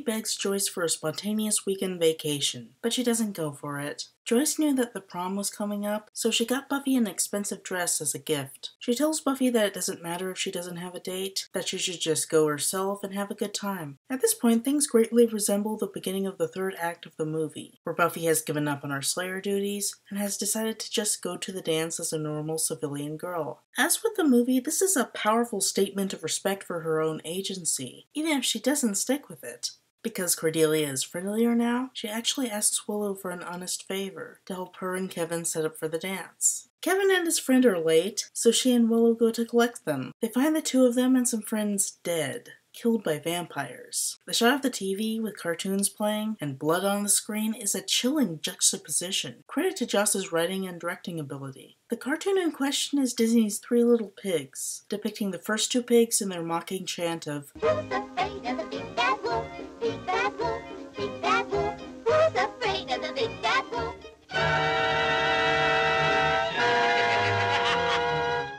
begs Joyce for a spontaneous weekend vacation, but she doesn't go for it. Joyce knew that the prom was coming up, so she got Buffy an expensive dress as a gift. She tells Buffy that it doesn't matter if she doesn't have a date, that she should just go herself and have a good time. At this point, things greatly resemble the beginning of the third act of the movie, where Buffy has given up on her Slayer duties and has decided to just go to the dance as a normal civilian girl. As with the movie, this is a powerful statement of respect for her own agency, even if she doesn't stick with it. Because Cordelia is friendlier now, she actually asks Willow for an honest favor, to help her and Kevin set up for the dance. Kevin and his friend are late, so she and Willow go to collect them. They find the two of them and some friends dead, killed by vampires. The shot of the TV with cartoons playing and blood on the screen is a chilling juxtaposition. Credit to Joss's writing and directing ability. The cartoon in question is Disney's Three Little Pigs, depicting the first two pigs in their mocking chant of "Who's afraid of the big bad wolf? Big bad wolf, big bad wolf. Who's afraid of the big bad wolf?"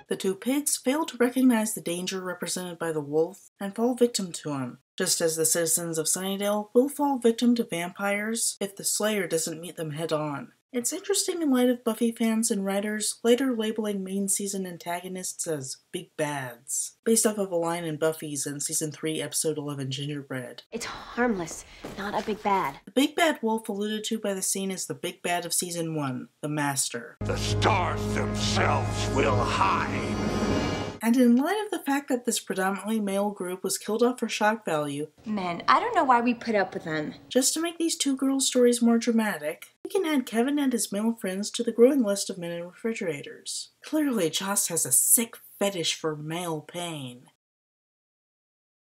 The two pigs fail to recognize the danger represented by the wolf and fall victim to him, just as the citizens of Sunnydale will fall victim to vampires if the Slayer doesn't meet them head-on. It's interesting in light of Buffy fans and writers later labeling main season antagonists as big bads, based off of a line in Buffy's in Season 3, Episode 11, Gingerbread. It's harmless, not a big bad. The big bad wolf alluded to by the scene is the big bad of Season 1, the Master. The stars themselves will hide. And in light of the fact that this predominantly male group was killed off for shock value, Men, I don't know why we put up with them. Just to make these two girls' stories more dramatic, we can add Kevin and his male friends to the growing list of men in refrigerators. Clearly, Joss has a sick fetish for male pain.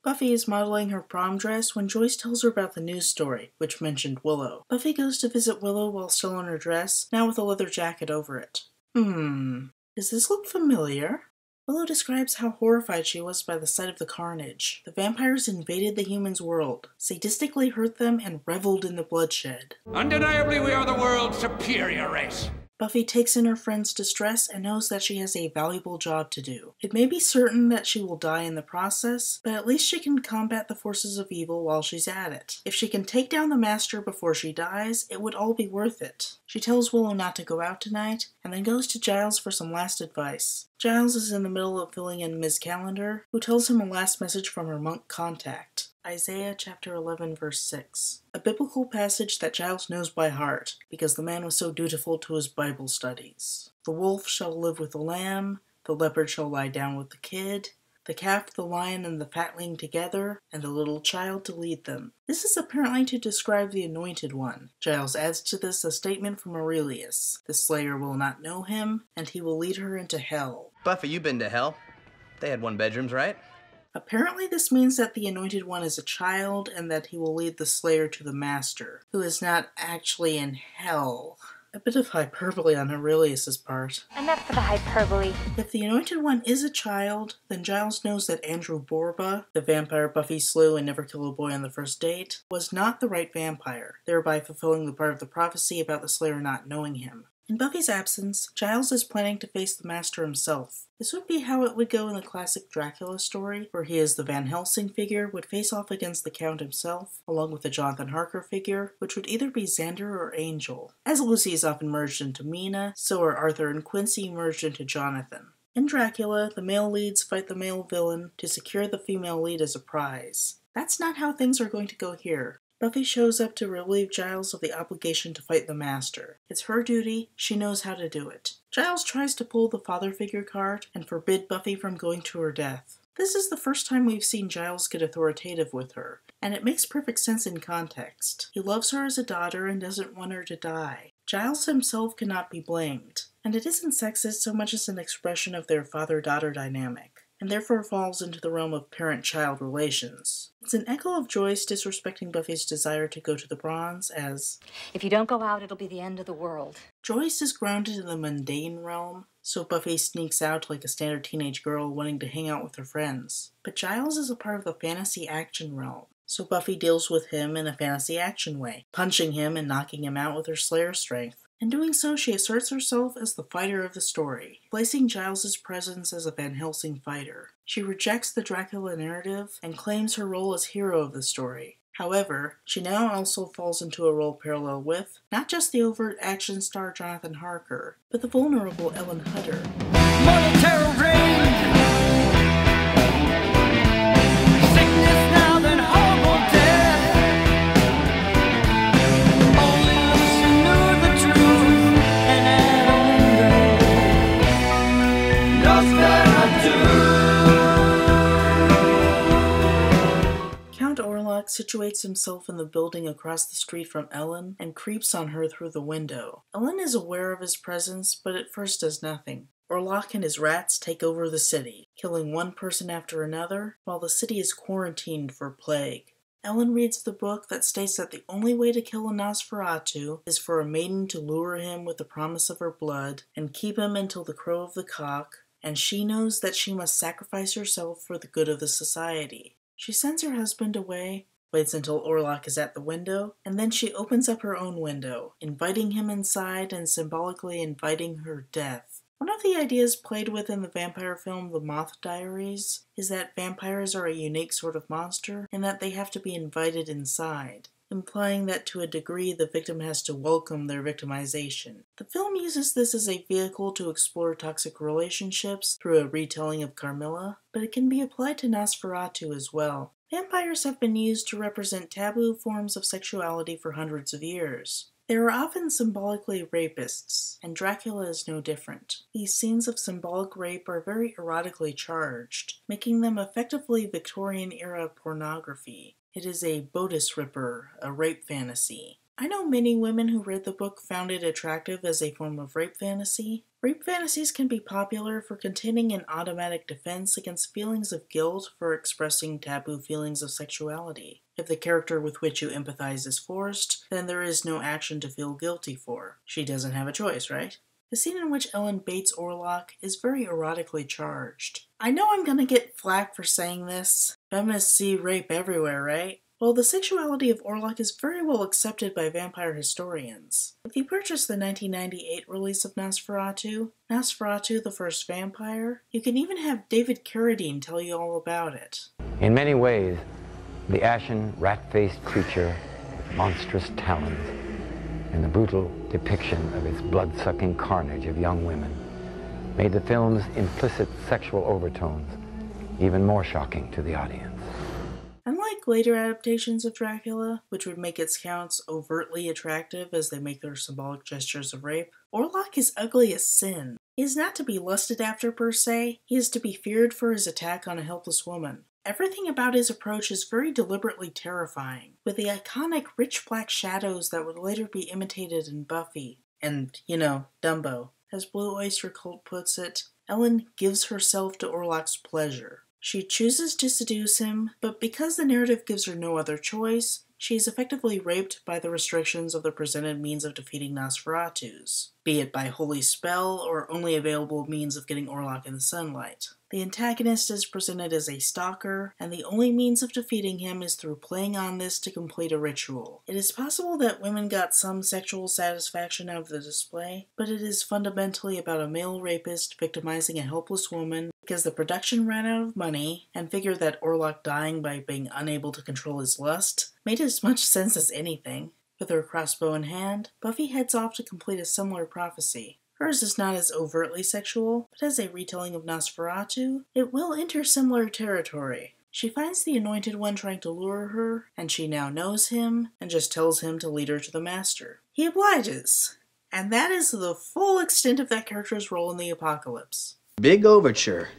Buffy is modeling her prom dress when Joyce tells her about the news story, which mentioned Willow. Buffy goes to visit Willow while still in her dress, now with a leather jacket over it. Does this look familiar? Willow describes how horrified she was by the sight of the carnage. The vampires invaded the humans' world, sadistically hurt them, and reveled in the bloodshed. Undeniably, we are the world's superior race. Buffy takes in her friend's distress and knows that she has a valuable job to do. It may be certain that she will die in the process, but at least she can combat the forces of evil while she's at it. If she can take down the Master before she dies, it would all be worth it. She tells Willow not to go out tonight, and then goes to Giles for some last advice. Giles is in the middle of filling in Ms. Calendar, who tells him a last message from her monk contact. Isaiah chapter 11 verse 6. A biblical passage that Giles knows by heart, because the man was so dutiful to his Bible studies. The wolf shall live with the lamb, the leopard shall lie down with the kid, the calf, the lion, and the fatling together, and the little child to lead them. This is apparently to describe the Anointed One. Giles adds to this a statement from Aurelius. The Slayer will not know him, and he will lead her into hell. Buffy, you been to hell? They had one bedrooms, right? Apparently this means that the Anointed One is a child and that he will lead the Slayer to the Master, who is not actually in hell. A bit of hyperbole on Aurelius's part. Enough for the hyperbole. If the Anointed One is a child, then Giles knows that Andrew Borba, the vampire Buffy slew and never killed a boy on the first date, was not the right vampire, thereby fulfilling the part of the prophecy about the Slayer not knowing him. In Buffy's absence, Giles is planning to face the Master himself. This would be how it would go in the classic Dracula story, where he as the Van Helsing figure would face off against the Count himself, along with the Jonathan Harker figure, which would either be Xander or Angel. As Lucy is often merged into Mina, so are Arthur and Quincy merged into Jonathan. In Dracula, the male leads fight the male villain to secure the female lead as a prize. That's not how things are going to go here. Buffy shows up to relieve Giles of the obligation to fight the Master. It's her duty, she knows how to do it. Giles tries to pull the father figure card and forbid Buffy from going to her death. This is the first time we've seen Giles get authoritative with her, and it makes perfect sense in context. He loves her as a daughter and doesn't want her to die. Giles himself cannot be blamed, and it isn't sexist so much as an expression of their father-daughter dynamic, and therefore falls into the realm of parent-child relations. It's an echo of Joyce disrespecting Buffy's desire to go to the Bronze as, If you don't go out, it'll be the end of the world. Joyce is grounded in the mundane realm, so Buffy sneaks out like a standard teenage girl wanting to hang out with her friends. But Giles is a part of the fantasy action realm, so Buffy deals with him in a fantasy action way, punching him and knocking him out with her Slayer strength. In doing so, she asserts herself as the fighter of the story, placing Giles' presence as a Van Helsing fighter. She rejects the Dracula narrative and claims her role as hero of the story. However, she now also falls into a role parallel with not just the overt action star Jonathan Harker, but the vulnerable Ellen Hutter. Mortal terror reigns. Sickness now, then horrible death. Only Lucy knew the truth, and at a window, Nosferatu. Count Orlok situates himself in the building across the street from Ellen and creeps on her through the window. Ellen is aware of his presence, but at first does nothing. Orlok and his rats take over the city, killing one person after another, while the city is quarantined for plague. Ellen reads the book that states that the only way to kill a Nosferatu is for a maiden to lure him with the promise of her blood and keep him until the crow of the cock, and she knows that she must sacrifice herself for the good of the society. She sends her husband away, waits until Orlok is at the window, and then she opens up her own window, inviting him inside and symbolically inviting her death. One of the ideas played with in the vampire film The Moth Diaries is that vampires are a unique sort of monster and that they have to be invited inside, implying that to a degree the victim has to welcome their victimization. The film uses this as a vehicle to explore toxic relationships through a retelling of Carmilla, but it can be applied to Nosferatu as well. Vampires have been used to represent taboo forms of sexuality for hundreds of years. They are often symbolically rapists, and Dracula is no different. These scenes of symbolic rape are very erotically charged, making them effectively Victorian-era pornography. It is a bodice ripper, a rape fantasy. I know many women who read the book found it attractive as a form of rape fantasy. Rape fantasies can be popular for containing an automatic defense against feelings of guilt for expressing taboo feelings of sexuality. If the character with which you empathize is forced, then there is no action to feel guilty for. She doesn't have a choice, right? The scene in which Ellen baits Orlok is very erotically charged. I know I'm gonna get flack for saying this. Feminists see rape everywhere, right? Well, the sexuality of Orlok is very well accepted by vampire historians. If you purchase the 1998 release of Nosferatu, Nosferatu the First Vampire, you can even have David Carradine tell you all about it. In many ways, the ashen, rat-faced creature with monstrous talons and the brutal depiction of its blood-sucking carnage of young women made the film's implicit sexual overtones even more shocking to the audience. Unlike later adaptations of Dracula, which would make its counts overtly attractive as they make their symbolic gestures of rape, Orlok is ugly as sin. He is not to be lusted after per se, he is to be feared for his attack on a helpless woman. Everything about his approach is very deliberately terrifying, with the iconic rich black shadows that would later be imitated in Buffy. And, Dumbo. As Blue Oyster Cult puts it, Ellen gives herself to Orlok's pleasure. She chooses to seduce him, but because the narrative gives her no other choice, she is effectively raped by the restrictions of the presented means of defeating Nosferatus, be it by holy spell or only available means of getting Orlok in the sunlight. The antagonist is presented as a stalker, and the only means of defeating him is through playing on this to complete a ritual. It is possible that women got some sexual satisfaction out of the display, but it is fundamentally about a male rapist victimizing a helpless woman because the production ran out of money and figured that Orlok dying by being unable to control his lust made as much sense as anything. With her crossbow in hand, Buffy heads off to complete a similar prophecy. Hers is not as overtly sexual, but as a retelling of Nosferatu, it will enter similar territory. She finds the Anointed One trying to lure her, and she now knows him, and just tells him to lead her to the Master. He obliges, and that is the full extent of that character's role in the apocalypse. Big overture.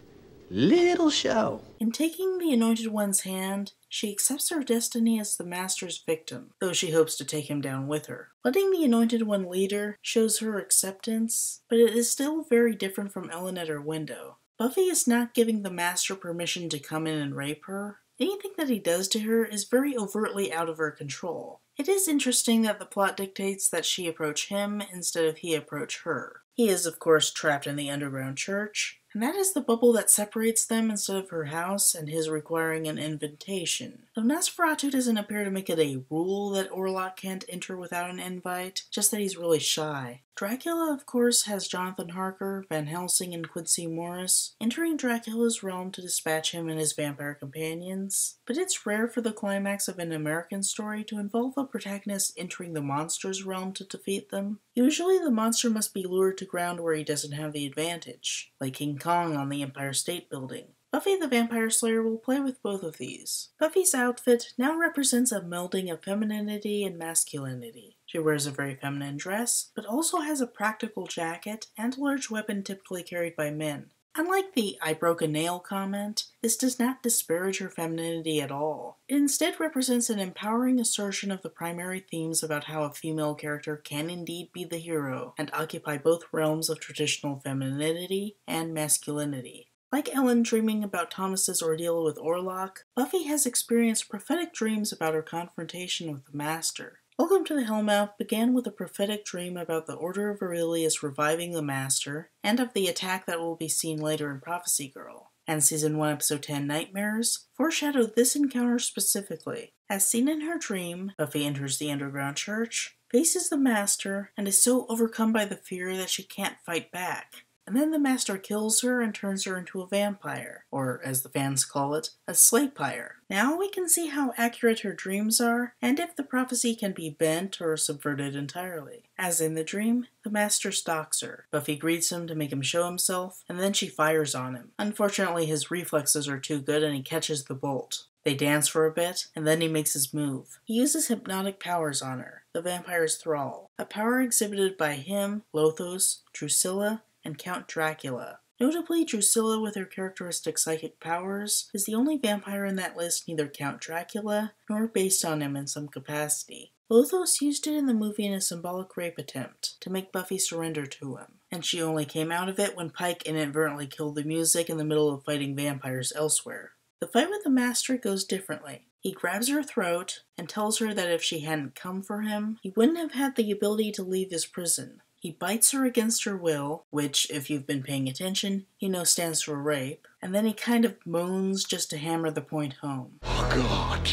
Little show. In taking the Anointed One's hand, she accepts her destiny as the Master's victim, though she hopes to take him down with her. Letting the Anointed One lead her shows her acceptance, but it is still very different from Ellen at her window. Buffy is not giving the Master permission to come in and rape her. Anything that he does to her is very overtly out of her control. It is interesting that the plot dictates that she approach him instead of he approach her. He is, of course, trapped in the underground church, and that is the bubble that separates them instead of her house and his requiring an invitation. Though Nosferatu doesn't appear to make it a rule that Orlok can't enter without an invite, just that he's really shy. Dracula, of course, has Jonathan Harker, Van Helsing, and Quincy Morris entering Dracula's realm to dispatch him and his vampire companions, but it's rare for the climax of an American story to involve a protagonist entering the monster's realm to defeat them. Usually the monster must be lured to ground where he doesn't have the advantage, like King Kong on the Empire State Building. Buffy the Vampire Slayer will play with both of these. Buffy's outfit now represents a melding of femininity and masculinity. She wears a very feminine dress, but also has a practical jacket and a large weapon typically carried by men. Unlike the "I broke a nail" comment, this does not disparage her femininity at all. It instead represents an empowering assertion of the primary themes about how a female character can indeed be the hero and occupy both realms of traditional femininity and masculinity. Like Ellen dreaming about Thomas's ordeal with Orlok, Buffy has experienced prophetic dreams about her confrontation with the Master. Welcome to the Hellmouth began with a prophetic dream about the Order of Aurelius reviving the Master, and of the attack that will be seen later in Prophecy Girl. And Season 1 Episode 10 Nightmares foreshadowed this encounter specifically. As seen in her dream, Buffy enters the underground church, faces the Master, and is so overcome by the fear that she can't fight back. And then the Master kills her and turns her into a vampire, or as the fans call it, a slaypire. Now we can see how accurate her dreams are, and if the prophecy can be bent or subverted entirely. As in the dream, the Master stalks her. Buffy greets him to make him show himself, and then she fires on him. Unfortunately, his reflexes are too good and he catches the bolt. They dance for a bit, and then he makes his move. He uses hypnotic powers on her, the vampire's thrall, a power exhibited by him, Lothos, Drusilla, and Count Dracula. Notably, Drusilla, with her characteristic psychic powers, is the only vampire in that list neither Count Dracula nor based on him in some capacity. Lothos used it in the movie in a symbolic rape attempt to make Buffy surrender to him, and she only came out of it when Pike inadvertently killed the music in the middle of fighting vampires elsewhere. The fight with the Master goes differently. He grabs her throat and tells her that if she hadn't come for him, he wouldn't have had the ability to leave his prison. He bites her against her will, which, if you've been paying attention, you know stands for rape, and then he kind of moans just to hammer the point home. Oh, God.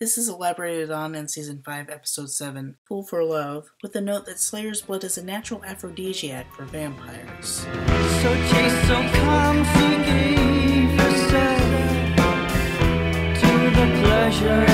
This is elaborated on in Season 5, Episode 7, Fool for Love, with the note that Slayer's blood is a natural aphrodisiac for vampires. So chaste, so calm, she gave herself to the pleasure